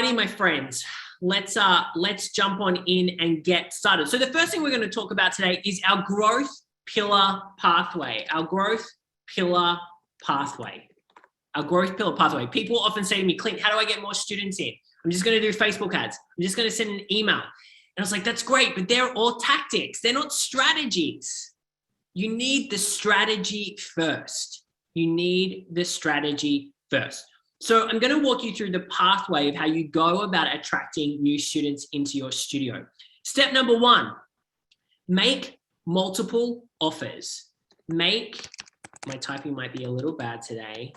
Alrighty, my friends, let's jump on in and get started. So the first thing we're going to talk about today is our growth pillar pathway. Our growth pillar pathway. Our growth pillar pathway. People often say to me, Clint, how do I get more students in? I'm just going to do Facebook ads. I'm just going to send an email. And I was like, that's great, but they're all tactics. They're not strategies. You need the strategy first. You need the strategy first. So I'm going to walk you through the pathway of how you go about attracting new students into your studio. Step number one, make multiple offers. My typing might be a little bad today.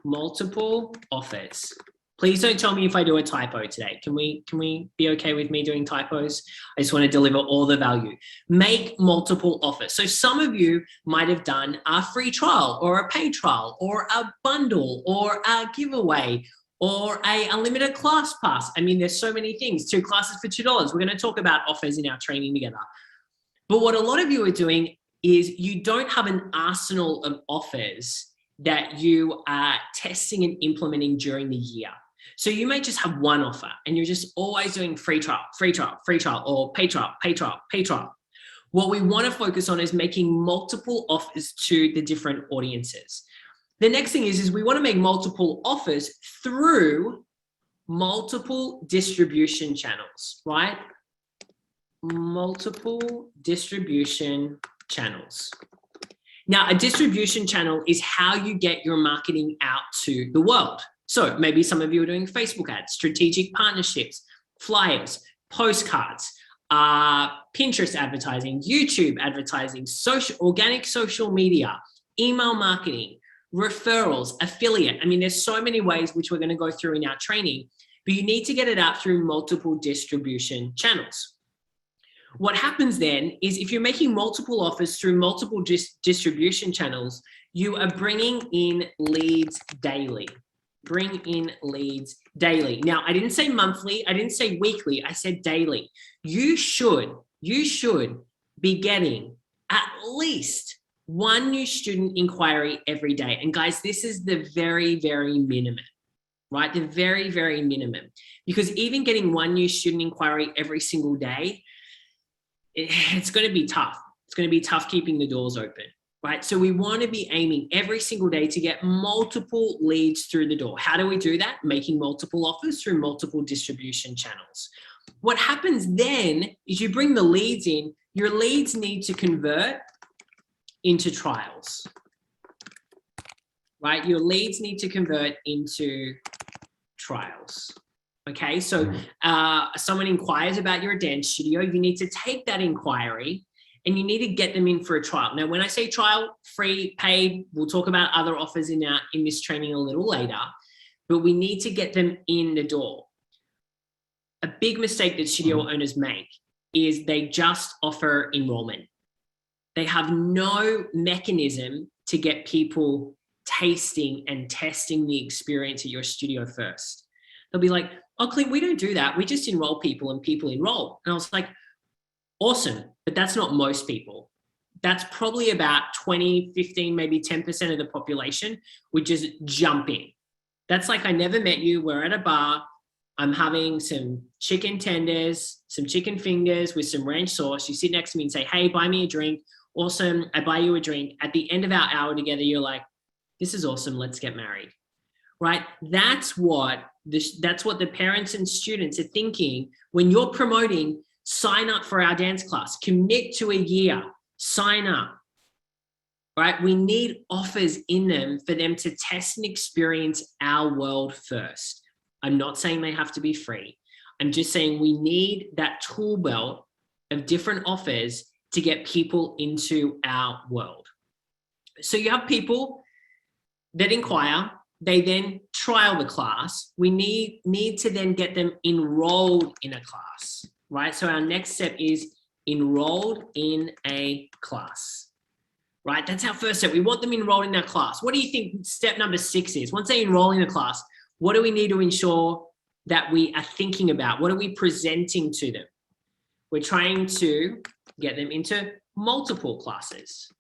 Multiple offers. Please don't tell me if I do a typo today. Can we be okay with me doing typos? I just want to deliver all the value. Make multiple offers. So some of you might have done a free trial or a paid trial or a bundle or a giveaway or a unlimited class pass. I mean, there's so many things. 2 classes for $2. We're going to talk about offers in our training together. But what a lot of you are doing is you don't have an arsenal of offers that you are testing and implementing during the year. So you may just have one offer and you're just always doing free trial, or pay trial. What we want to focus on is making multiple offers to the different audiences. The next thing is we want to make multiple offers through multiple distribution channels, right? Multiple distribution channels. Now, a distribution channel is how you get your marketing out to the world. So maybe some of you are doing Facebook ads, strategic partnerships, flyers, postcards, Pinterest advertising, YouTube advertising, organic social media, email marketing, referrals, affiliate. I mean, there's so many ways which we're going to go through in our training, but you need to get it out through multiple distribution channels. What happens then is if you're making multiple offers through multiple distribution channels, you are bringing in leads daily. Bring in leads daily. Now, I didn't say monthly. I didn't say weekly. I said daily. You should be getting at least 1 new student inquiry every day. And guys, this is the very, very minimum, right? The very, very minimum. Because even getting 1 new student inquiry every single day, it's going to be tough. It's going to be tough keeping the doors open, right? So we want to be aiming every single day to get multiple leads through the door. How do we do that? Making multiple offers through multiple distribution channels. What happens then is you bring the leads in, your leads need to convert into trials, right? Your leads need to convert into trials. Okay, so someone inquires about your dance studio, you need to take that inquiry and you need to get them in for a trial. Now, when I say trial, free, paid, we'll talk about other offers in this training a little later, but we need to get them in the door. A big mistake that studio owners make is they just offer enrollment. They have no mechanism to get people tasting and testing the experience at your studio first. They'll be like, oh, Clint, we don't do that. We just enroll people and people enroll. And I was like, awesome, but that's not most people. That's probably about 20, 15, maybe 10% of the population would just jump in. That's like, I never met you. We're at a bar. I'm having some chicken tenders, some chicken fingers with some ranch sauce. You sit next to me and say, hey, buy me a drink. Awesome. I buy you a drink. At the end of our hour together, you're like, this is awesome. Let's get married. Right? That's what the parents and students are thinking when you're promoting, sign up for our dance class, commit to a year, sign up, right? We need offers in them for them to test and experience our world first. I'm not saying they have to be free. I'm just saying we need that tool belt of different offers to get people into our world. So you have people that inquire, they then trial the class. We need to then get them enrolled in a class, right? So our next step is enrolled in a class, right? That's our first step. We want them enrolled in our class. What do you think step number 6 is? Once they enroll in a class, what do we need to ensure that we are thinking about? What are we presenting to them? We're trying to get them into multiple classes.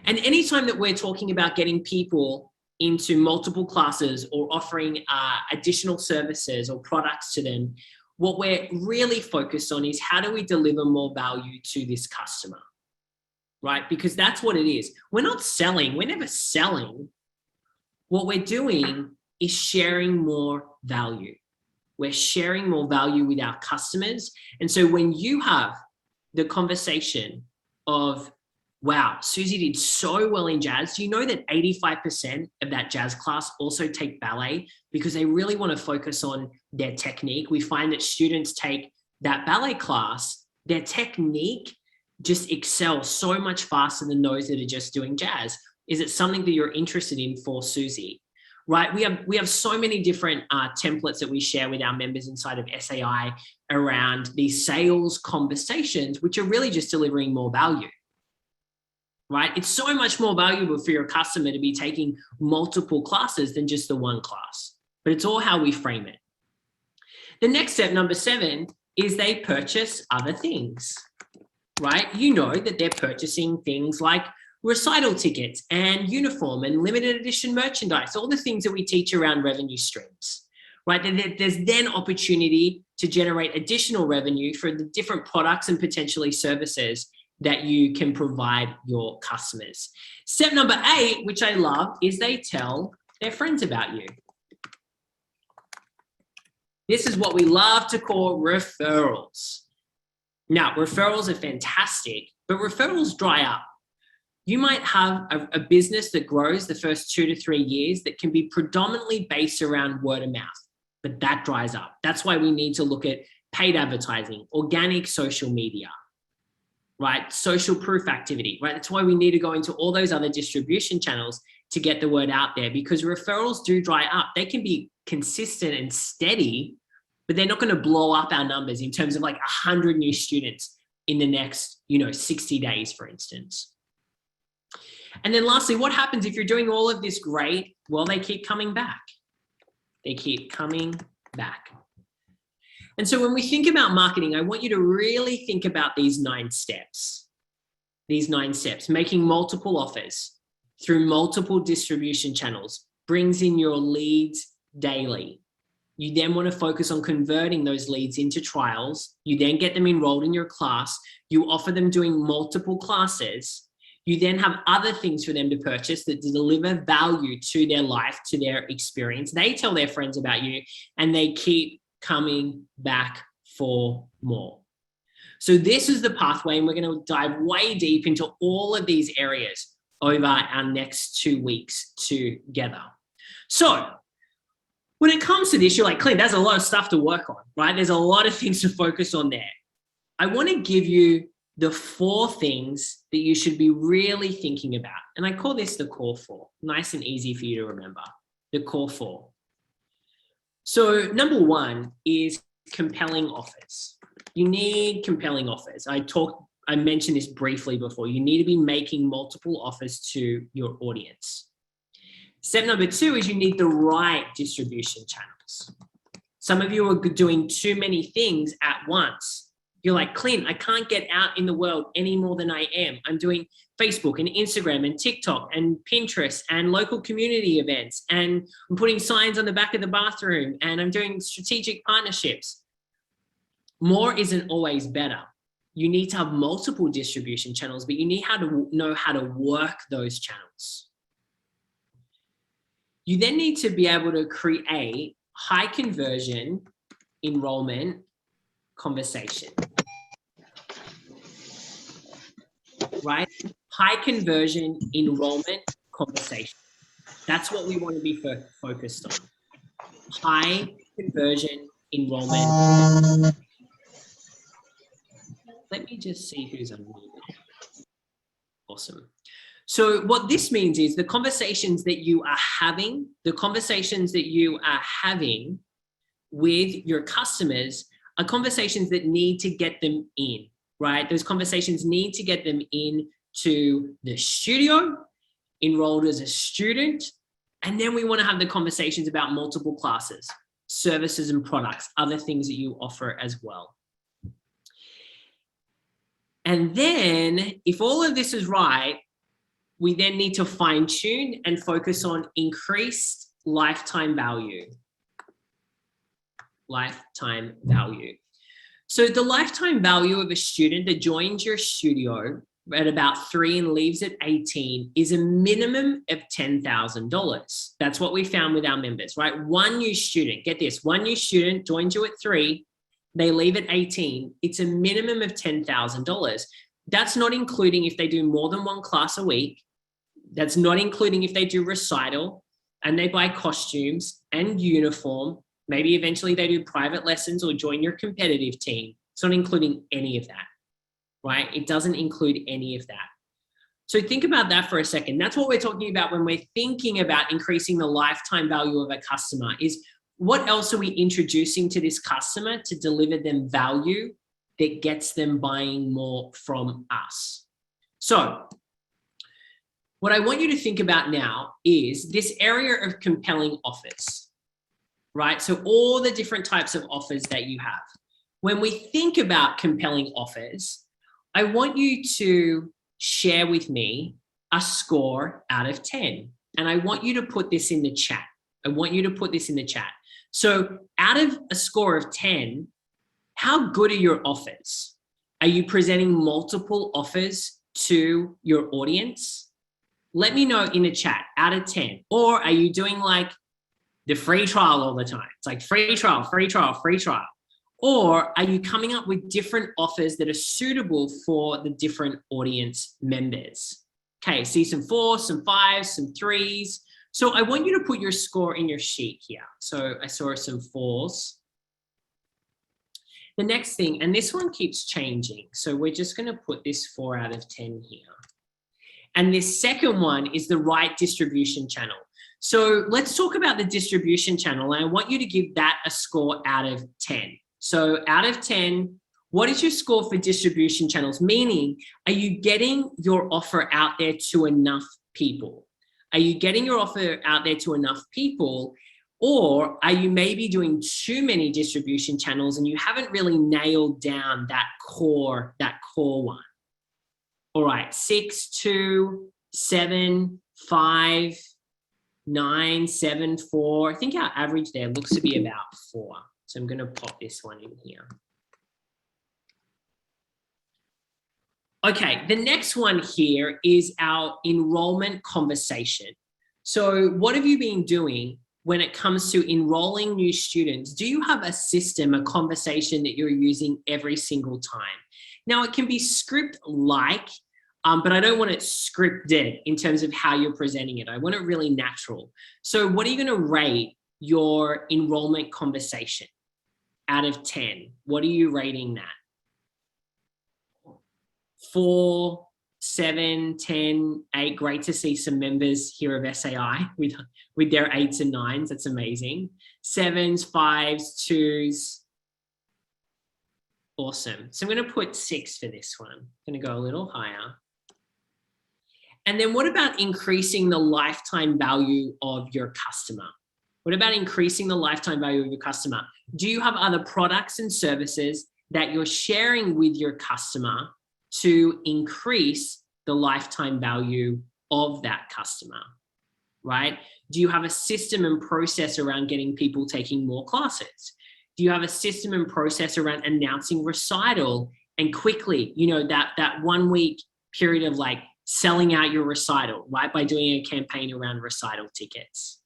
And anytime that we're talking about getting people into multiple classes or offering additional services or products to them, what we're really focused on is how do we deliver more value to this customer, right? Because that's what it is. We're not selling. We're never selling. What we're doing is sharing more value. We're sharing more value with our customers. And so when you have the conversation of, wow, Susie did so well in jazz. Do you know that 85% of that jazz class also take ballet because they really want to focus on their technique? We find that students take that ballet class, their technique just excels so much faster than those that are just doing jazz. Is it something that you're interested in for Susie? Right, we have so many different templates that we share with our members inside of SAI around these sales conversations, which are really just delivering more value. Right, it's so much more valuable for your customer to be taking multiple classes than just the one class, but it's all how we frame it. The next step, number 7, is they purchase other things. Right, you know that they're purchasing things like recital tickets and uniform and limited edition merchandise, all the things that we teach around revenue streams, right? There's then opportunity to generate additional revenue for the different products and potentially services that you can provide your customers. Step number 8, which I love, is they tell their friends about you. This is what we love to call referrals. Now, referrals are fantastic, but referrals dry up. You might have a business that grows the first 2 to 3 years that can be predominantly based around word of mouth, but that dries up. That's why we need to look at paid advertising, organic social media, right? Social proof activity, right? That's why we need to go into all those other distribution channels to get the word out there, because referrals do dry up. They can be consistent and steady, but they're not going to blow up our numbers in terms of like 100 new students in the next, 60 days, for instance. And then lastly, what happens if you're doing all of this great? Well, they keep coming back. They keep coming back. And so when we think about marketing, I want you to really think about these 9 steps. These 9 steps, making multiple offers through multiple distribution channels brings in your leads daily. You then want to focus on converting those leads into trials. You then get them enrolled in your class. You offer them doing multiple classes. You then have other things for them to purchase that deliver value to their life, to their experience. They tell their friends about you and they keep coming back for more. So this is the pathway, and we're going to dive way deep into all of these areas over our next 2 weeks together. So when it comes to this, you're like, Clint, there's a lot of stuff to work on, right? There's a lot of things to focus on there. I want to give you the 4 things that you should be really thinking about. And I call this the core 4. Nice and easy for you to remember, the core 4. So number 1 is compelling offers. You need compelling offers. I mentioned this briefly before. You need to be making multiple offers to your audience. Step number 2 is you need the right distribution channels. Some of you are doing too many things at once. You're like, Clint, I can't get out in the world any more than I am. I'm doing Facebook and Instagram and TikTok and Pinterest and local community events, and I'm putting signs on the back of the bathroom, and I'm doing strategic partnerships. More isn't always better. You need to have multiple distribution channels, but you need to know how to work those channels. You then need to be able to create high conversion enrollment conversation, right? High conversion enrollment conversation. That's what we want to be focused on. High conversion enrollment. Let me just see who's unmuted. Awesome. So what this means is the conversations that you are having with your customers are conversations that need to get them in, right? Those conversations need to get them in to the studio, enrolled as a student, and then we want to have the conversations about multiple classes, services and products, other things that you offer as well. And then if all of this is right, we then need to fine tune and focus on increased lifetime value. Lifetime value. So the lifetime value of a student that joins your studio at about 3 and leaves at 18 is a minimum of $10,000. That's what we found with our members, right? One new student, get this, one new student joins you at 3, they leave at 18, it's a minimum of $10,000. That's not including if they do more than 1 class a week. That's not including if they do recital and they buy costumes and uniform. Maybe eventually they do private lessons or join your competitive team. It's not including any of that, right? It doesn't include any of that. So think about that for a second. That's what we're talking about when we're thinking about increasing the lifetime value of a customer, is what else are we introducing to this customer to deliver them value that gets them buying more from us? So what I want you to think about now is this area of compelling offers, right? So all the different types of offers that you have. When we think about compelling offers, I want you to share with me a score out of 10. And I want you to put this in the chat. I want you to put this in the chat. So out of a score of 10, how good are your offers? Are you presenting multiple offers to your audience? Let me know in the chat, out of 10. Or are you doing like the free trial all the time? It's like free trial, free trial, free trial. Or are you coming up with different offers that are suitable for the different audience members? Okay, see some 4s, some 5s, some 3s. So I want you to put your score in your sheet here. So I saw some 4s. The next thing, and this one keeps changing. So we're just gonna put this 4 out of 10 here. And this second one is the right distribution channel. So let's talk about the distribution channel. And I want you to give that a score out of 10. So out of 10, what is your score for distribution channels? Meaning, are you getting your offer out there to enough people? Are you getting your offer out there to enough people? Or are you maybe doing too many distribution channels and you haven't really nailed down that core one? All right, 6, 2, 7, 5, 9, 7, 4. I think our average there looks to be about 4. So I'm going to pop this one in here. Okay, the next one here is our enrollment conversation. So what have you been doing when it comes to enrolling new students? Do you have a system, a conversation that you're using every single time? Now, it can be script-like, but I don't want it scripted in terms of how you're presenting it. I want it really natural. So what are you going to rate your enrollment conversation out of 10? What are you rating that? 4, 7, 10, 8. Great to see some members here of SAI with their 8s and 9s. That's amazing. 7s, 5s, 2s. Awesome. So I'm going to put 6 for this one. I'm going to go a little higher. And then what about increasing the lifetime value of your customer? What about increasing the lifetime value of your customer? Do you have other products and services that you're sharing with your customer to increase the lifetime value of that customer, right? Do you have a system and process around getting people taking more classes? Do you have a system and process around announcing recital and quickly, you know, that 1 week period of like selling out your recital, right? By doing a campaign around recital tickets,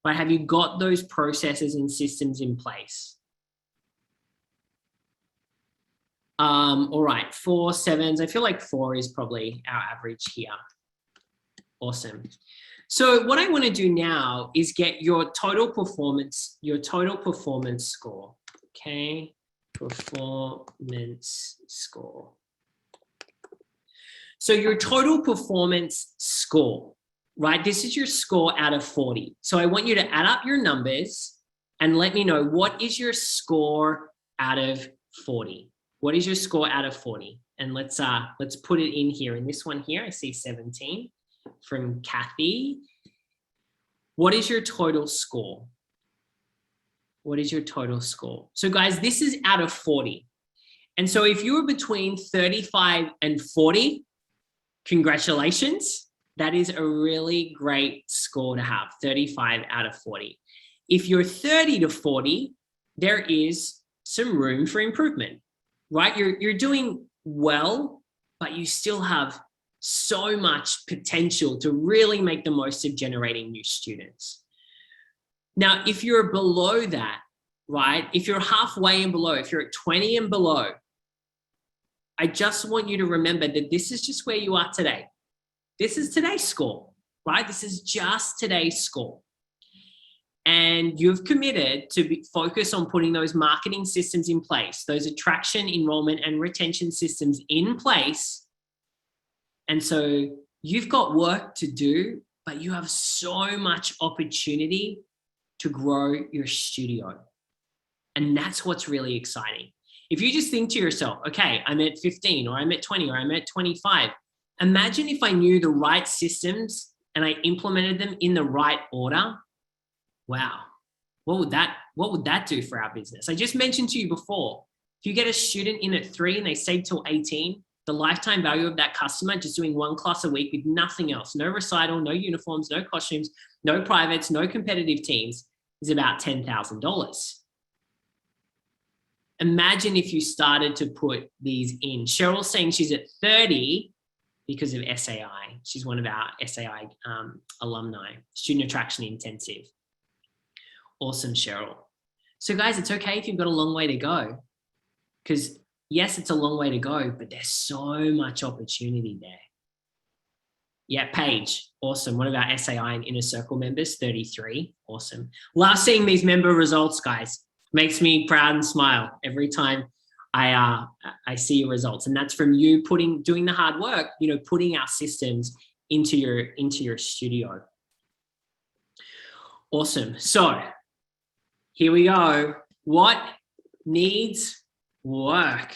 right? Have you got those processes and systems in place? All right, 4, 7s. I feel like 4 is probably our average here. Awesome. So what I want to do now is get your total performance score. Okay, performance score. So your total performance score, right? This is your score out of 40. So I want you to add up your numbers and let me know, what is your score out of 40? What is your score out of 40? And let's put it in here. In this one here, I see 17 from Kathy. What is your total score? What is your total score? So guys, this is out of 40. And so if you were between 35 and 40, congratulations. That is a really great score to have, 35 out of 40. If you're 30 to 40, there is some room for improvement, right? You're doing well, but you still have so much potential to really make the most of generating new students. Now, if you're below that, right? If you're halfway and below, if you're at 20 and below, I just want you to remember that this is just where you are today. This is today's score, right? This is just today's score. And you've committed to focus on putting those marketing systems in place, those attraction, enrollment, and retention systems in place. And so you've got work to do, but you have so much opportunity to grow your studio. And that's what's really exciting. If you just think to yourself, okay, I'm at 15 or I'm at 20 or I'm at 25. Imagine if I knew the right systems and I implemented them in the right order. Wow, what would that do for our business? I just mentioned to you before, if you get a student in at 3 and they stay till 18, the lifetime value of that customer just doing one class a week with nothing else, no recital, no uniforms, no costumes, no privates, no competitive teams, is about $10,000. Imagine if you started to put these in. Cheryl's saying she's at 30 because of SAI. She's one of our SAI alumni, Student Attraction Intensive. Awesome, Cheryl. So guys, it's okay if you've got a long way to go, because yes, it's a long way to go, but there's so much opportunity there. Yeah, Paige, awesome. One of our SAI and Inner Circle members, 33, awesome. Love seeing these member results, guys. Makes me proud and smile every time I see your results. And that's from you doing the hard work, putting our systems into your studio. Awesome. So here we go. What needs work?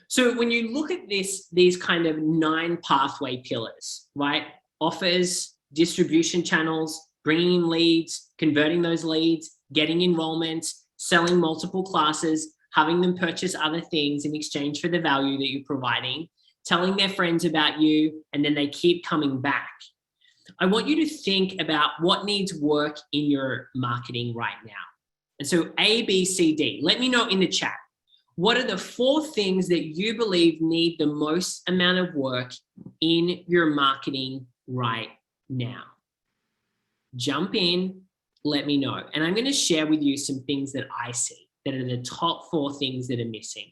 So when you look at these kind of 9 pathway pillars, right? Offers, distribution channels, bringing in leads, converting those leads, getting enrollments, selling multiple classes, having them purchase other things in exchange for the value that you're providing, telling their friends about you, and then they keep coming back. I want you to think about what needs work in your marketing right now. And so A, B, C, D, let me know in the chat. What are the 4 things that you believe need the most amount of work in your marketing right now? Jump in, let me know. And I'm going to share with you some things that I see that are the top 4 things that are missing.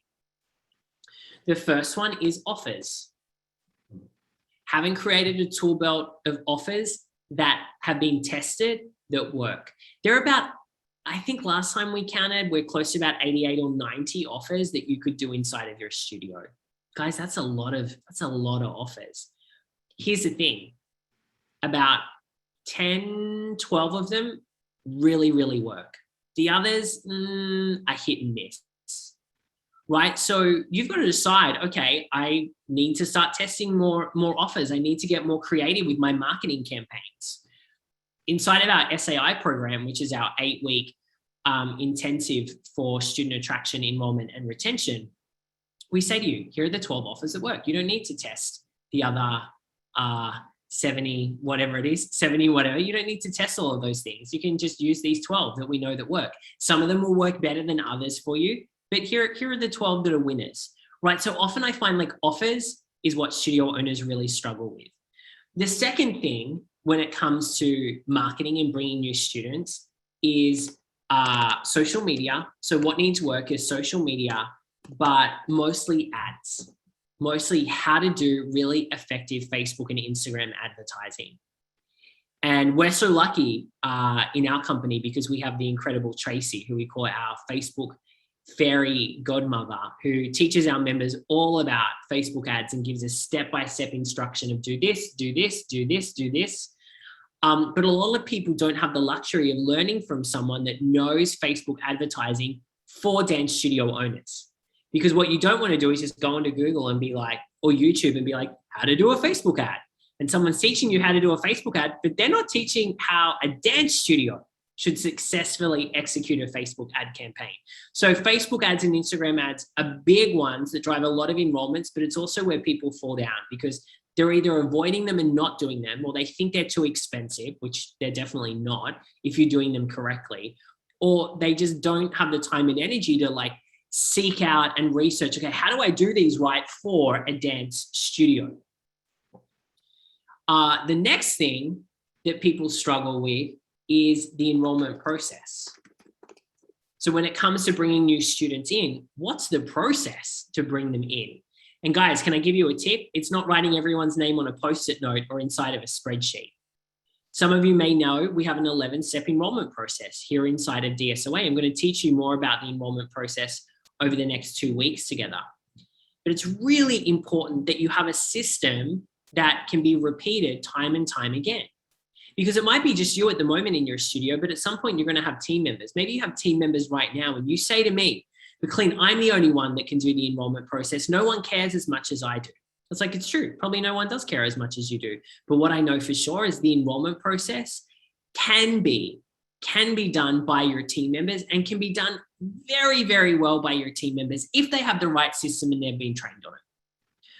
The first one is offers. Having created a tool belt of offers that have been tested that work. There are about, I think last time we counted, we're close to about 88 or 90 offers that you could do inside of your studio. Guys, that's a lot of offers. Here's the thing, about 10, 12 of them really, really work. The others are hit and miss, right? So you've got to decide, okay, I need to start testing more offers. I need to get more creative with my marketing campaigns. Inside of our SAI program, which is our 8-week intensive for student attraction, enrollment, and retention, we say to you, here are the 12 offers that work. You don't need to test the other 70, whatever it is, 70, whatever. You don't need to test all of those things. You can just use these 12 that we know that work. Some of them will work better than others for you, but here are the 12 that are winners, right? So often I find like offers is what studio owners really struggle with. The second thing when it comes to marketing and bringing new students is social media. So what needs work is social media, but mostly ads. Mostly how to do really effective Facebook and Instagram advertising. And we're so lucky in our company because we have the incredible Tracy, who we call our Facebook fairy godmother, who teaches our members all about Facebook ads and gives us step-by-step instruction of do this, do this, do this, do this. But a lot of people don't have the luxury of learning from someone that knows Facebook advertising for dance studio owners. Because what you don't want to do is just go onto Google and be like, or YouTube and be like, how to do a Facebook ad. And someone's teaching you how to do a Facebook ad, but they're not teaching how a dance studio should successfully execute a Facebook ad campaign. So Facebook ads and Instagram ads are big ones that drive a lot of enrollments, but it's also where people fall down because They're either avoiding them and not doing them, or they think they're too expensive, which they're definitely not if you're doing them correctly, or they just don't have the time and energy to like seek out and research, okay, how do I do these right for a dance studio? The next thing that people struggle with is the enrollment process. So when it comes to bringing new students in, what's the process to bring them in? And guys, can I give you a tip? It's not writing everyone's name on a Post-it note or inside of a spreadsheet. Some of you may know we have an 11-step enrollment process here inside of DSOA. I'm going to teach you more about the enrollment process over the next 2 weeks together. But it's really important that you have a system that can be repeated time and time again. Because it might be just you at the moment in your studio, but at some point you're going to have team members. Maybe you have team members right now and you say to me, but Clint, I'm the only one that can do the enrollment process. No one cares as much as I do. It's like, it's true. Probably no one does care as much as you do. But what I know for sure is the enrollment process can be done by your team members and can be done very, very well by your team members if they have the right system and they've been trained on it.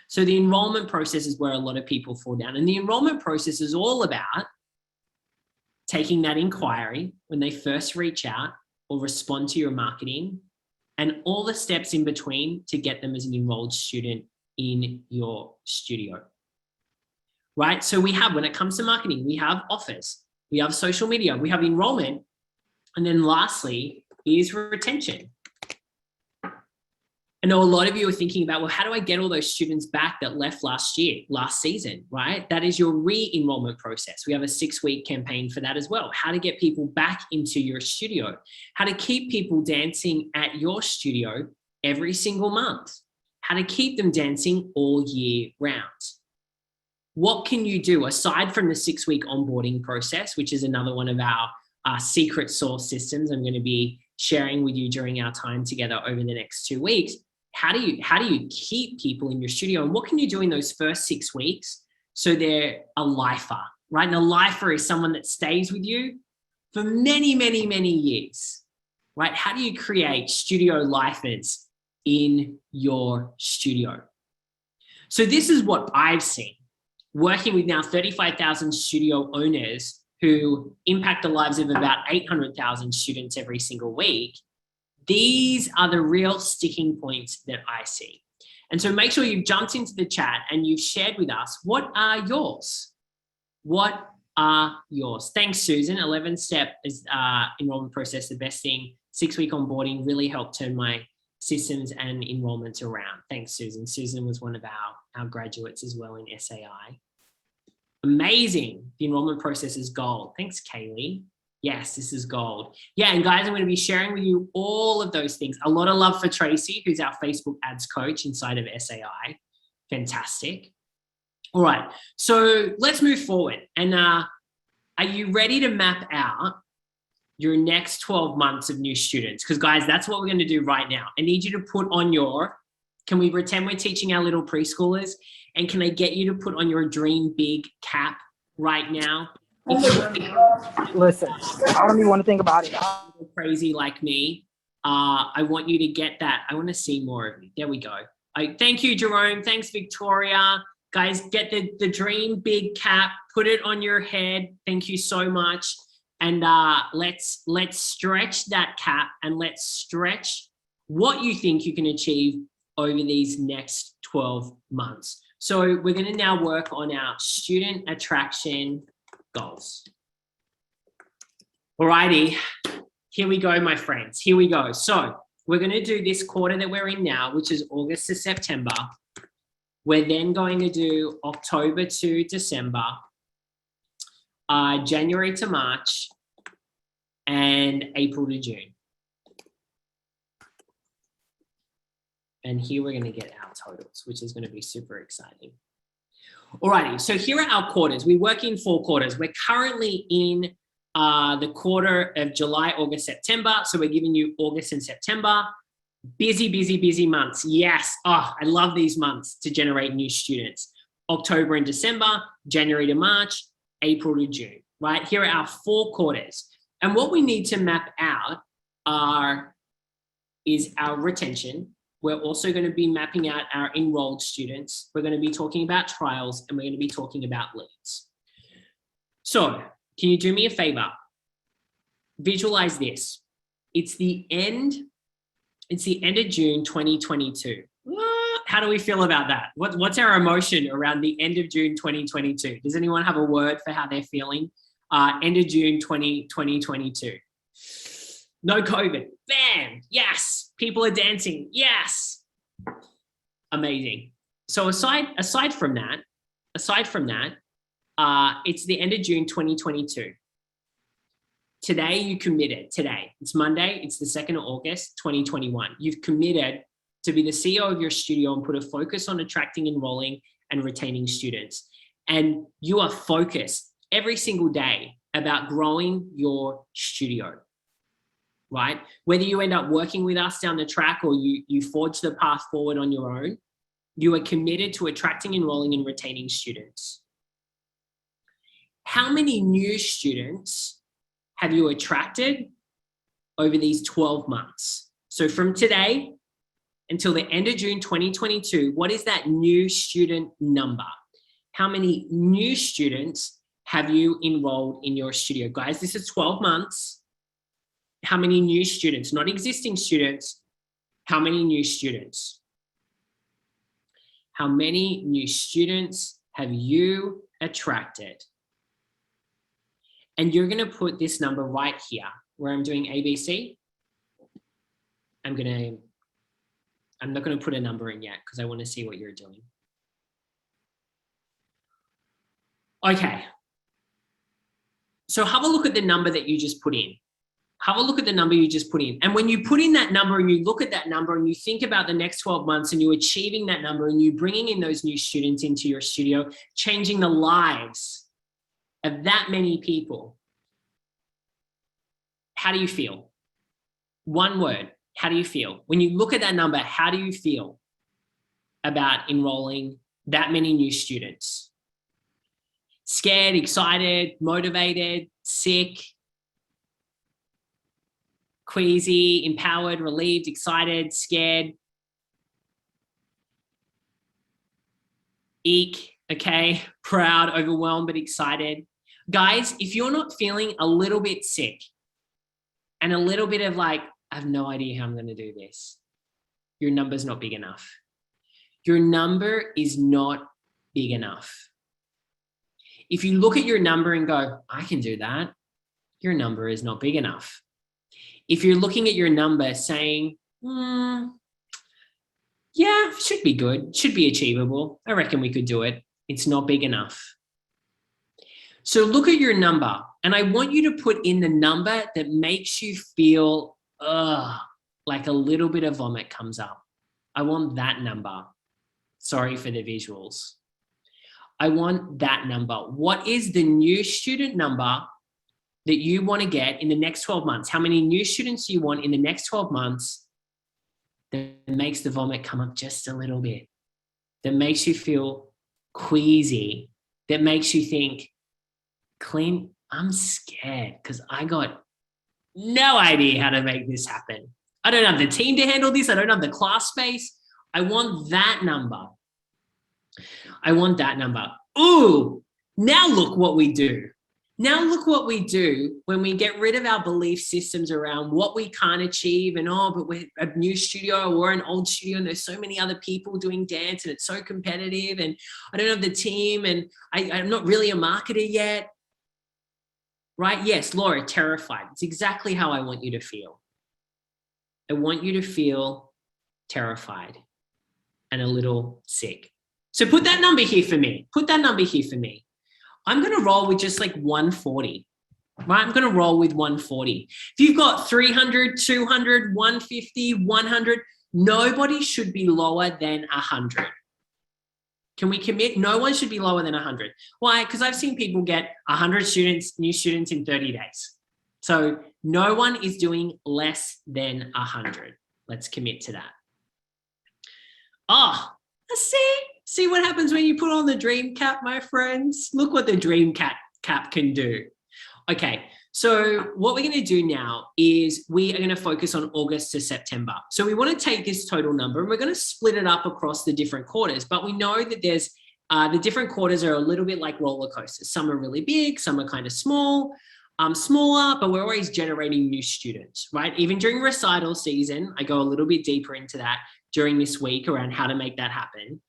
So the enrollment process is where a lot of people fall down. And the enrollment process is all about taking that inquiry when they first reach out or respond to your marketing and all the steps in between to get them as an enrolled student in your studio, right? So we have, when it comes to marketing, we have offers, we have social media, we have enrollment, and then lastly is retention. I know a lot of you are thinking about, well, how do I get all those students back that left last season, right? That is your re-enrollment process. We have a 6-week campaign for that as well. How to get people back into your studio, how to keep people dancing at your studio every single month, how to keep them dancing all year round. What can you do aside from the 6-week onboarding process, which is another one of our secret sauce systems I'm going to be sharing with you during our time together over the next 2 weeks? How do you keep people in your studio, and what can you do in those first 6 weeks so they're a lifer, right? And a lifer is someone that stays with you for many, many, many years, right? How do you create studio lifers in your studio? So this is what I've seen working with now 35,000 studio owners who impact the lives of about 800,000 students every single week. These are the real sticking points that I see. And so make sure you've jumped into the chat and you've shared with us, what are yours? What are yours? Thanks, Susan. 11-step is enrollment process, the best thing. 6-week onboarding really helped turn my systems and enrollments around. Thanks, Susan. Susan was one of our graduates as well in SAI. Amazing. The enrollment process is gold. Thanks, Kaylee. Yes, this is gold. Yeah, and guys, I'm going to be sharing with you all of those things. A lot of love for Tracy, who's our Facebook ads coach inside of SAI. Fantastic. All right, so let's move forward. And are you ready to map out your next 12 months of new students? Because guys, that's what we're going to do right now. I need you to put on your, can we pretend we're teaching our little preschoolers? And can I get you to put on your dream big cap right now? Listen, I don't even want to think about it. Crazy like me, I want you to get that. I want to see more of you. There we go. Thank you, Jerome. Thanks, Victoria. Guys, get the dream big cap, put it on your head. Thank you so much. And let's stretch that cap and let's stretch what you think you can achieve over these next 12 months. So we're going to now work on our student attraction goals. Alrighty, here we go, my friends. Here we go. So we're going to do this quarter that we're in now, which is August to September. We're then going to do October to December, January to March, and April to June. And here we're going to get our totals, which is going to be super exciting. Alrighty, so here are our quarters. We work in 4 quarters. We're currently in the quarter of July, August, September. So we're giving you August and September. Busy, busy, busy months. Yes, oh, I love these months to generate new students. October and December, January to March, April to June, right? Here are our 4 quarters. And what we need to map out is our retention, We're also going to be mapping out our enrolled students. We're going to be talking about trials, and we're going to be talking about leads. So can you do me a favor? Visualize this. It's the end of June 2022. How do we feel about that? What's our emotion around the end of June 2022? Does anyone have a word for how they're feeling? End of June 2022. No COVID. Bam. Yes. People are dancing. Yes. Amazing. So aside from that, it's the end of June 2022. Today you committed. Today. It's Monday. It's the 2nd of August, 2021. You've committed to be the CEO of your studio and put a focus on attracting, enrolling, and retaining students. And you are focused every single day about growing your studio, right? Whether you end up working with us down the track or you forge the path forward on your own, you are committed to attracting, enrolling, and retaining students. How many new students have you attracted over these 12 months? So from today until the end of June 2022, what is that new student number? How many new students have you enrolled in your studio? Guys, this is 12 months. How many new students, not existing students, how many new students? How many new students have you attracted? And you're going to put this number right here where I'm doing ABC. I'm not going to put a number in yet because I want to see what you're doing. Okay. So have a look at the number that you just put in. Have a look at the number you just put in. And when you put in that number and you look at that number and you think about the next 12 months and you're achieving that number and you're bringing in those new students into your studio, changing the lives of that many people, how do you feel? One word, how do you feel? When you look at that number, how do you feel about enrolling that many new students? Scared, excited, motivated, sick, queasy, empowered, relieved, excited, scared, eek, okay, proud, overwhelmed, but excited. Guys, if you're not feeling a little bit sick and a little bit of like, I have no idea how I'm going to do this, your number's not big enough. Your number is not big enough. If you look at your number and go, I can do that, your number is not big enough. If you're looking at your number saying, yeah, should be good, should be achievable, I reckon we could do it, it's not big enough. So look at your number, and I want you to put in the number that makes you feel like a little bit of vomit comes up. I want that number. Sorry for the visuals. I want that number. What is the new student number that you want to get in the next 12 months? How many new students do you want in the next 12 months that makes the vomit come up just a little bit, that makes you feel queasy, that makes you think, Clint, I'm scared because I got no idea how to make this happen. I don't have the team to handle this. I don't have the class space. I want that number. I want that number. Ooh, now look what we do. Now look what we do when we get rid of our belief systems around what we can't achieve and, but we're a new studio or an old studio and there's so many other people doing dance and it's so competitive and I don't have the team and I'm not really a marketer yet. Right? Yes, Laura, terrified. It's exactly how I want you to feel. I want you to feel terrified and a little sick. So put that number here for me. Put that number here for me. I'm going to roll with just like 140, right? I'm going to roll with 140. If you've got 300, 200, 150, 100, nobody should be lower than 100. Can we commit? No one should be lower than 100. Why? Because I've seen people get 100 students, new students in 30 days. So no one is doing less than 100. Let's commit to that. See what happens when you put on the dream cap, my friends? Look what the dream cap can do. Okay, So what we're going to do now is we are going to focus on August to September. So we want to take this total number and we're going to split it up across the different quarters. But we know that there's the different quarters are a little bit like roller coasters. Some are really big, some are kind of small, smaller, but we're always generating new students, right? Even during recital season, I go a little bit deeper into that during this week around how to make that happen.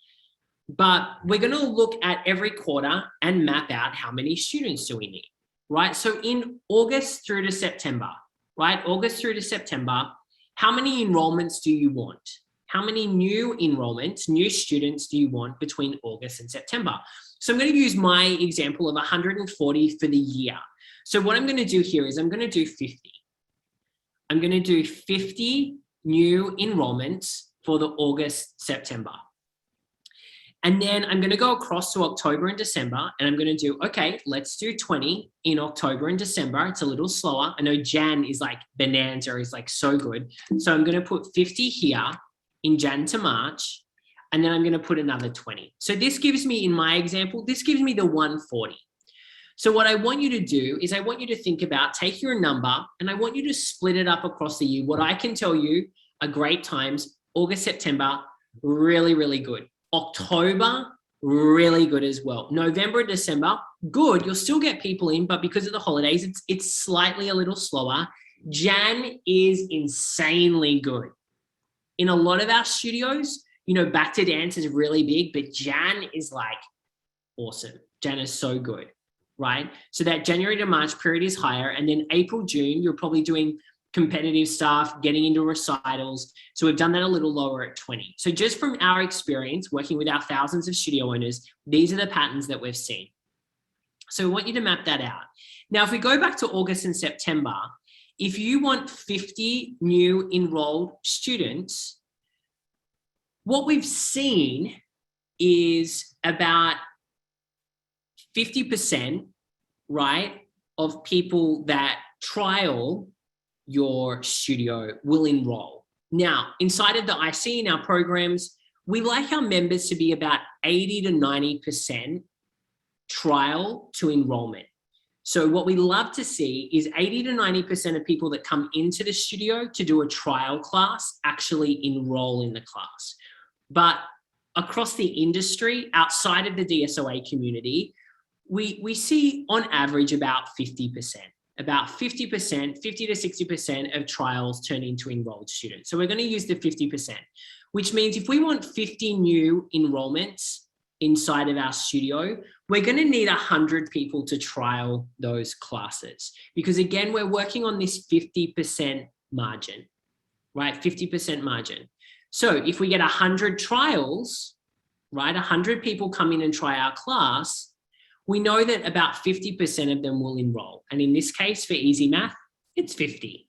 But we're going to look at every quarter and map out how many students do we need, right? So in August through to September, right? August through to September, how many enrollments do you want? How many new enrollments, new students do you want between August and September? So I'm going to use my example of 140 for the year. So what I'm going to do here is I'm going to do 50. I'm going to do 50 new enrollments for the August, September. And then I'm going to go across to October and December, and I'm going to do, okay, let's do 20 in October and December. It's a little slower. I know Jan is like bonanza, is like so good. So I'm going to put 50 here in Jan to March, and then I'm going to put another 20. So this gives me, in my example, this gives me the 140. So what I want you to do is I want you to think about, take your number, and I want you to split it up across the year. What I can tell you are great times, August, September, really, really good. October, really good as well. November, December, good. You'll still get people in, but because of the holidays, it's slightly a little slower. Jan is insanely good. In a lot of our studios, you know, Back to Dance is really big, but Jan is like awesome. Jan is so good, right? So that January to March period is higher. And then April, June, you're probably doing competitive stuff, getting into recitals. So we've done that a little lower at 20. So just from our experience working with our thousands of studio owners, these are the patterns that we've seen. So we want you to map that out. Now, if we go back to August and September, if you want 50 new enrolled students, what we've seen is about 50%, right, of people that trial your studio will enroll. Now, inside of the IC in our programs, we like our members to be about 80 to 90% trial to enrollment. So what we love to see is 80 to 90% of people that come into the studio to do a trial class actually enroll in the class. But across the industry, outside of the DSOA community, we see on average about 50%. About 50%, 50 to 60% of trials turn into enrolled students. So we're going to use the 50%, which means if we want 50 new enrollments inside of our studio, we're going to need 100 people to trial those classes. Because again, we're working on this 50% margin, right? 50% margin. So if we get 100 trials, right? 100 people come in and try our class, we know that about 50% of them will enroll. And in this case, for easy math, it's 50,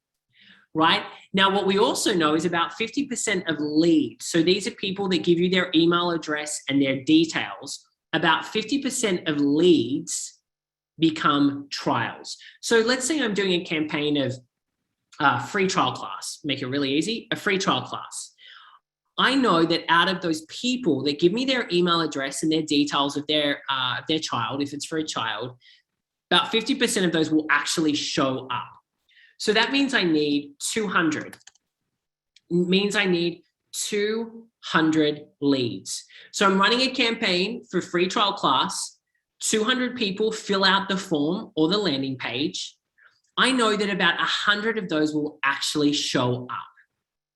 right? Now, what we also know is about 50% of leads. So these are people that give you their email address and their details. About 50% of leads become trials. So let's say I'm doing a campaign of free trial class, make it really easy, a free trial class. I know that out of those people that give me their email address and their details of their child, if it's for a child, about 50% of those will actually show up. So that means I need 200. It means I need 200 leads. So I'm running a campaign for free trial class. 200 people fill out the form or the landing page. I know that about 100 of those will actually show up.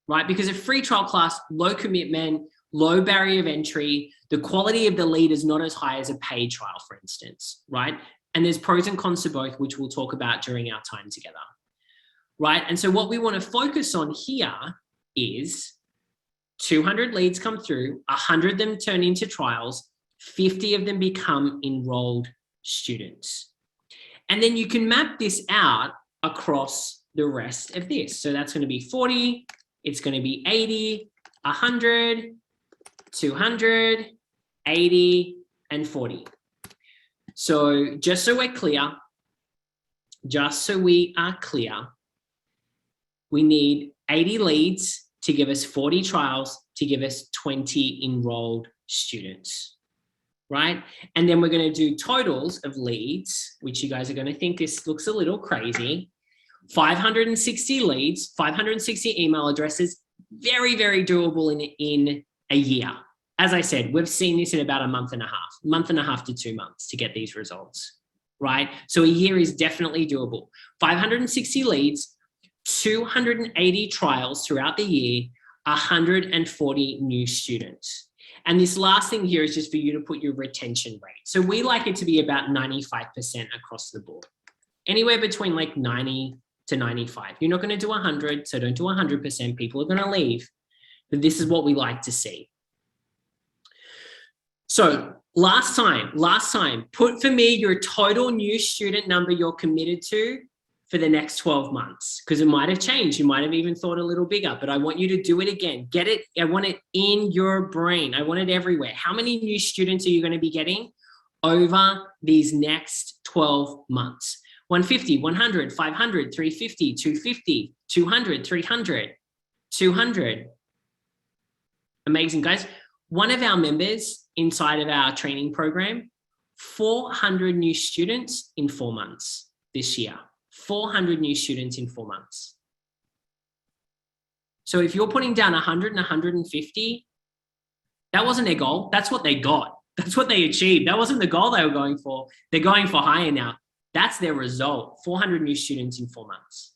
Right? Because a free trial class, low commitment, low barrier of entry, the quality of the lead is not as high as a paid trial, for instance, right? And there's pros and cons to both, which we'll talk about during our time together, right? And so what we want to focus on here is 200 leads come through, 100 of them turn into trials, 50 of them become enrolled students. And then you can map this out across the rest of this. So that's going to be 40, it's going to be 80, 100, 200, 80, and 40. So just so we're clear, we need 80 leads to give us 40 trials to give us 20 enrolled students, right? right? And then we're going to do totals of leads, which you guys are going to think this looks a little crazy. 560 leads, 560 email addresses, very, very doable in a year. As I said, we've seen this in about a month and a half to 2 months to get these results, right? So a year is definitely doable. 560 leads, 280 trials throughout the year, 140 new students. And this last thing here is just for you to put your retention rate. So we like it to be about 95% across the board, anywhere between like 90 to 95. You're not going to do 100, so don't do 100%. People are going to leave, but this is what we like to see. So last time, put for me your total new student number you're committed to for the next 12 months, because it might have changed. You might have even thought a little bigger, but I want you to do it again. Get it. I want it in your brain. I want it everywhere. How many new students are you going to be getting over these next 12 months? 150, 100, 500, 350, 250, 200, 300, 200. Amazing, guys. One of our members inside of our training program, 400 new students in 4 months this year. 400 new students in 4 months. So if you're putting down 100 and 150, that wasn't their goal. That's what they got. That's what they achieved. That wasn't the goal they were going for. They're going for higher now. That's their result, 400 new students in 4 months.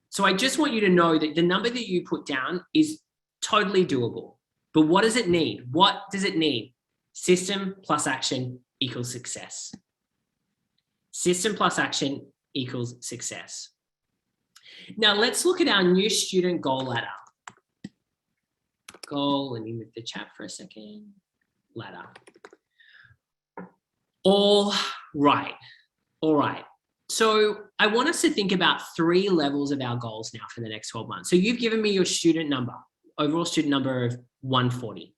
So I just want you to know that the number that you put down is totally doable. But what does it need? What does it need? System plus action equals success. System plus action equals success. Now let's look at our new student goal ladder. Goal, let me move the chat for a second. Ladder. All right. So I want us to think about 3 levels of our goals now for the next 12 months. So you've given me your student number, overall student number of 140,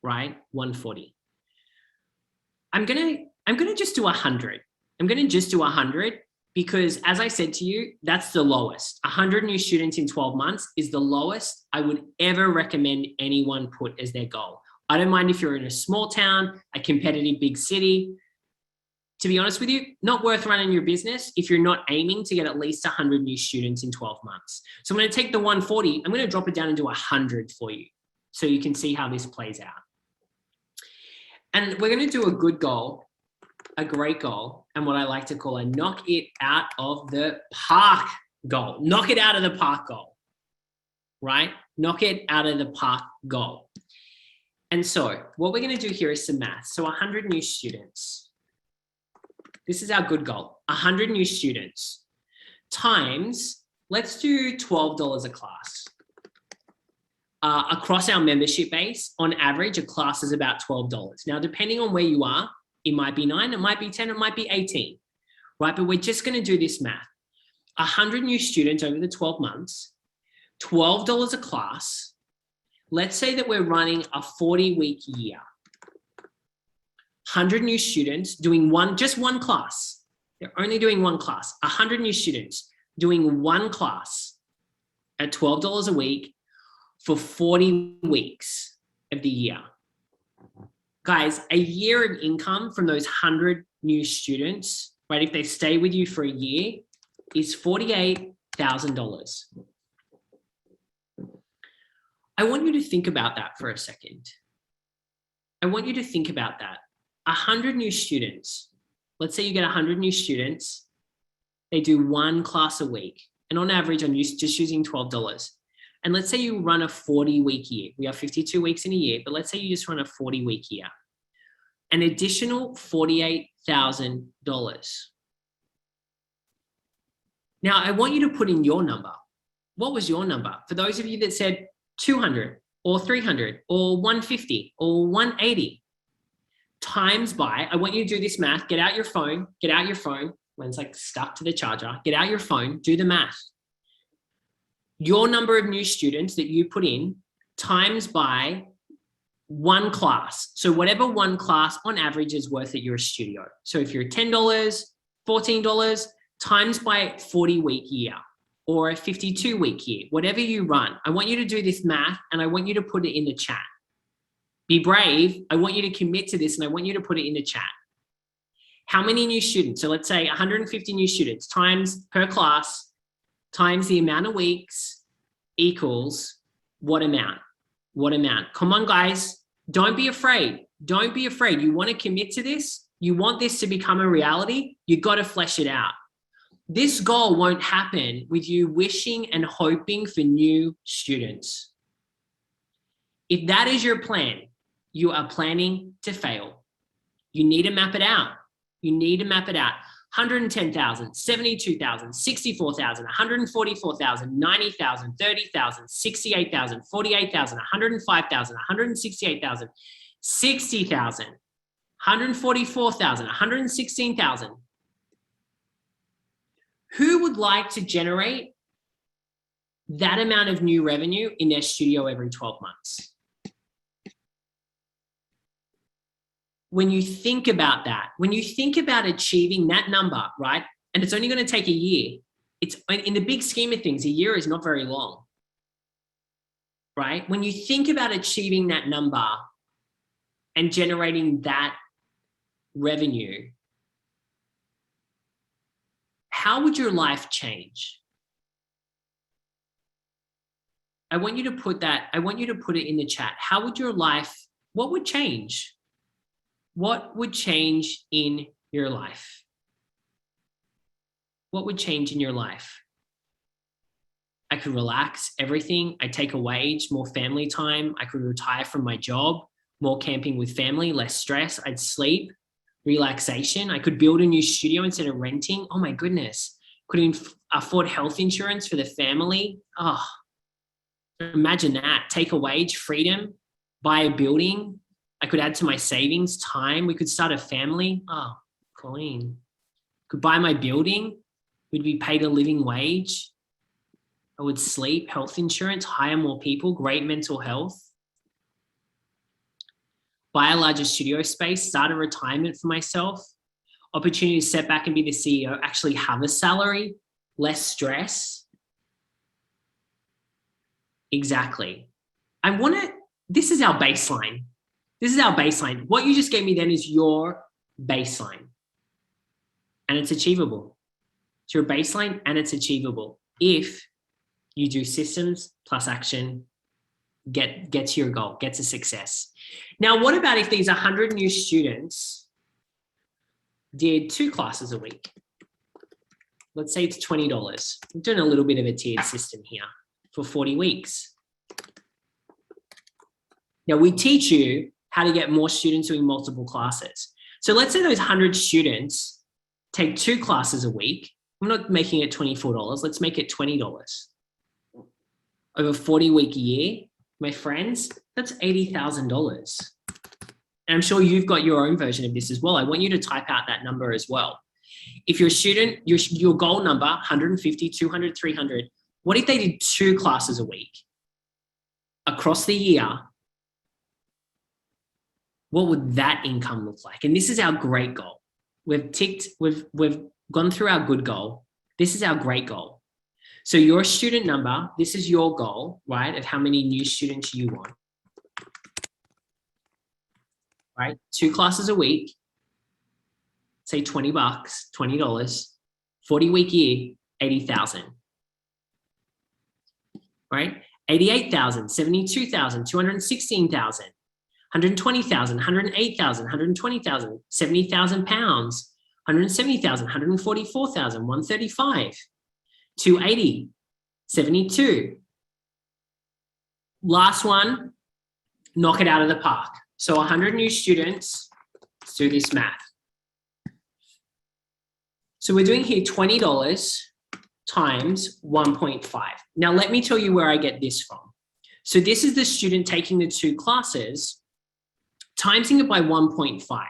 right? 140. I'm gonna just do 100. I'm gonna just do 100 because, as I said to you, that's the lowest. 100 new students in 12 months is the lowest I would ever recommend anyone put as their goal. I don't mind if you're in a small town, a competitive big city. To be honest with you, not worth running your business if you're not aiming to get at least 100 new students in 12 months. So I'm going to take the 140, I'm going to drop it down and do 100 for you so you can see how this plays out. And we're going to do a good goal, a great goal, and what I like to call a knock it out of the park goal. Knock it out of the park goal, right? Knock it out of the park goal. And so what we're going to do here is some math. So 100 new students. This is our good goal. 100 new students times, let's do $12 a class. Across our membership base, on average, a class is about $12. Now, depending on where you are, it might be 9, it might be 10, it might be 18, right? But we're just going to do this math. 100 new students over the 12 months, $12 a class. Let's say that we're running a 40-week year. 100 new students doing just one class. They're only doing one class. 100 new students doing one class at $12 a week for 40 weeks of the year. Guys, a year of income from those 100 new students, right, if they stay with you for a year, is $48,000. I want you to think about that for a second. I want you to think about that. 100 new students. Let's say you get 100 new students. They do one class a week. And on average, I'm just using $12. And let's say you run a 40-week year. We have 52 weeks in a year, but let's say you just run a 40-week year. An additional $48,000. Now, I want you to put in your number. What was your number? For those of you that said 200 or 300 or 150 or 180 times by, I want you to do this math. Get out your phone. When it's like stuck to the charger, get out your phone, do the math. Your number of new students that you put in times by one class. So whatever one class on average is worth at your studio. So if you're $10, $14, times by 40-week year or a 52-week year, whatever you run, I want you to do this math and I want you to put it in the chat Be brave. I want you to commit to this and I want you to put it in the chat. How many new students? So let's say 150 new students times per class times the amount of weeks equals what amount? What amount? Come on, guys. Don't be afraid. Don't be afraid. You want to commit to this? You want this to become a reality? You got to flesh it out. This goal won't happen with you wishing and hoping for new students. If that is your plan, you are planning to fail. You need to map it out. You need to map it out. 110,000, 72,000, 64,000, 144,000, 90,000, 30,000, 68,000, 48,000, 105,000, 168,000, 60,000, 144,000, 116,000. Who would like to generate that amount of new revenue in their studio every 12 months? When you think about that, when you think about achieving that number, right? And it's only going to take a year. It's in the big scheme of things, a year is not very long, right? When you think about achieving that number and generating that revenue, how would your life change? I want you to put that, I want you to put it in the chat. How would your life, what would change? What would change in your life? What would change in your life? I could relax everything. I take a wage, more family time. I could retire from my job, more camping with family, less stress. I'd sleep, relaxation. I could build a new studio instead of renting. Oh my goodness. Could afford health insurance for the family. Oh, imagine that. Take a wage, freedom, buy a building. I could add to my savings, time. We could start a family. Oh, Colleen. Could buy my building. We'd be paid a living wage. I would sleep, health insurance, hire more people, great mental health. Buy a larger studio space, start a retirement for myself. Opportunity to step back and be the CEO, actually have a salary, less stress. Exactly. This is our baseline. This is our baseline. What you just gave me then is your baseline. And it's achievable. It's your baseline and it's achievable. If you do systems plus action, get to your goal, get to success. Now, what about if these 100 new students did 2 classes a week? Let's say it's $20. I'm doing a little bit of a tiered system here for 40 weeks. Now, we teach you how to get more students doing multiple classes. So let's say those 100 students take 2 classes a week. I'm not making it $24. Let's make it $20. Over a 40-week year, my friends, that's $80,000. And I'm sure you've got your own version of this as well. I want you to type out that number as well. If you're a student, your goal number, 150, 200, 300, what if they did 2 classes a week across the year? What would that income look like? And this is our great goal. We've gone through our good goal. This is our great goal. So your student number, this is your goal, right? Of how many new students you want. Right? 2 classes a week, say $20, $20, 40-week year, 80,000. Right? 88,000, 72,000, 216,000. 120,000, 108,000, 120,000, 70,000 pounds, 170,000, 144,000, 135, 280, 72. Last one, knock it out of the park. So 100 new students, let's do this math. So we're doing here $20 times 1.5. Now let me tell you where I get this from. So this is the student taking the 2 classes, timesing it by 1.5,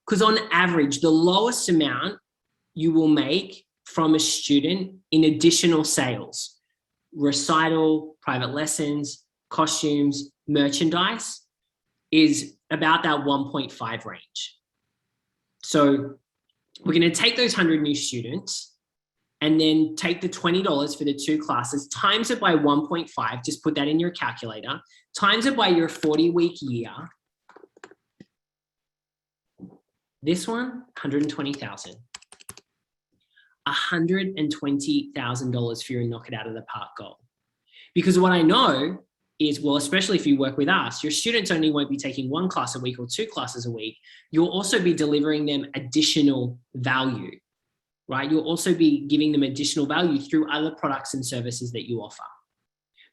because on average, the lowest amount you will make from a student in additional sales, recital, private lessons, costumes, merchandise, is about that 1.5 range. So we're going to take those 100 new students and then take the $20 for the 2 classes, times it by 1.5, just put that in your calculator, times it by your 40-week year, This one, $120,000. $120,000 for your knock it out of the park goal. Because what I know is, well, especially if you work with us, your students only won't be taking 1 class a week or 2 classes a week. You'll also be delivering them additional value, right? You'll also be giving them additional value through other products and services that you offer.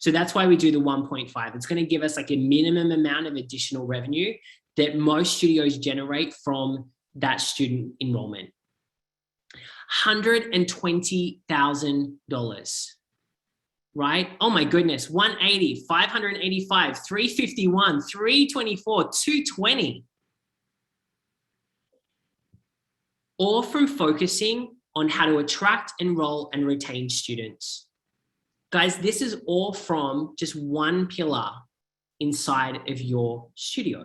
So that's why we do the 1.5. It's going to give us like a minimum amount of additional revenue that most studios generate from that student enrollment. $120,000, right? Oh my goodness, 180, 585, 351, 324, 220. All from focusing on how to attract, enroll, and retain students. Guys, this is all from just one pillar inside of your studio.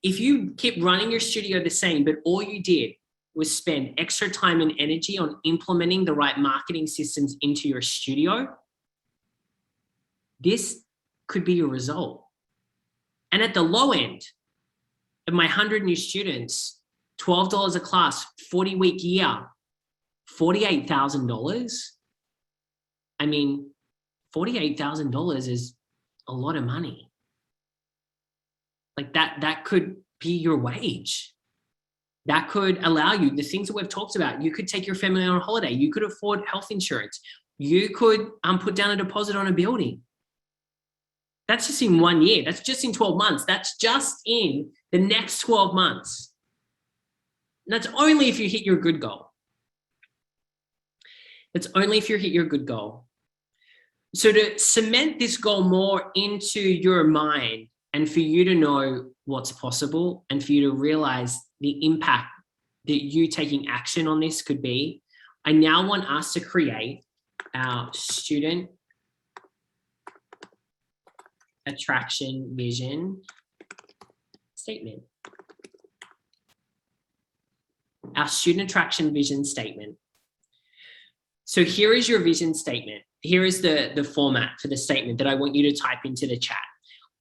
If you keep running your studio the same, but all you did was spend extra time and energy on implementing the right marketing systems into your studio, this could be your result. And at the low end of my 100 new students, $12 a class, 40-week year, $48,000. I mean, $48,000 is a lot of money. Like that could be your wage. That could allow you, the things that we've talked about, you could take your family on a holiday. You could afford health insurance. You could put down a deposit on a building. That's just in 1 year. That's just in 12 months. That's just in the next 12 months. And that's only if you hit your good goal. That's only if you hit your good goal. So to cement this goal more into your mind and for you to know what's possible and for you to realize the impact that you taking action on this could be, I now want us to create our student attraction vision statement. Our student attraction vision statement. So here is your vision statement. Here is the format for the statement that I want you to type into the chat.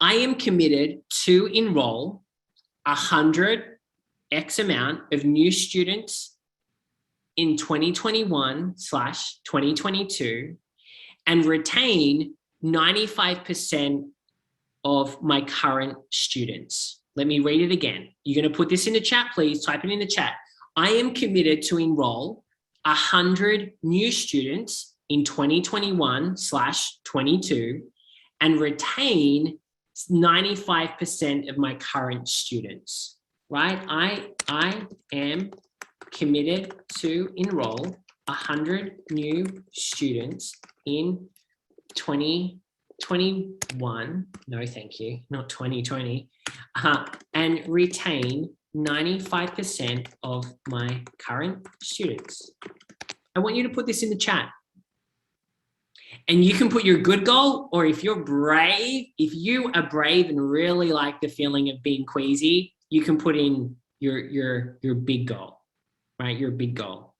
I am committed to enroll 100 X amount of new students in 2021/2022 and retain 95% of my current students. Let me read it again. You're going to put this in the chat, please. Type it in the chat. I am committed to enroll 100 new students in 2021/22 and retain 95% of my current students, right? I am committed to enroll 100 new students in 2021, no thank you, not 2020, and retain 95% of my current students. I want you to put this in the chat. And you can put your good goal, or if you're brave, if you are brave and really like the feeling of being queasy, you can put in your big goal, right? Your big goal.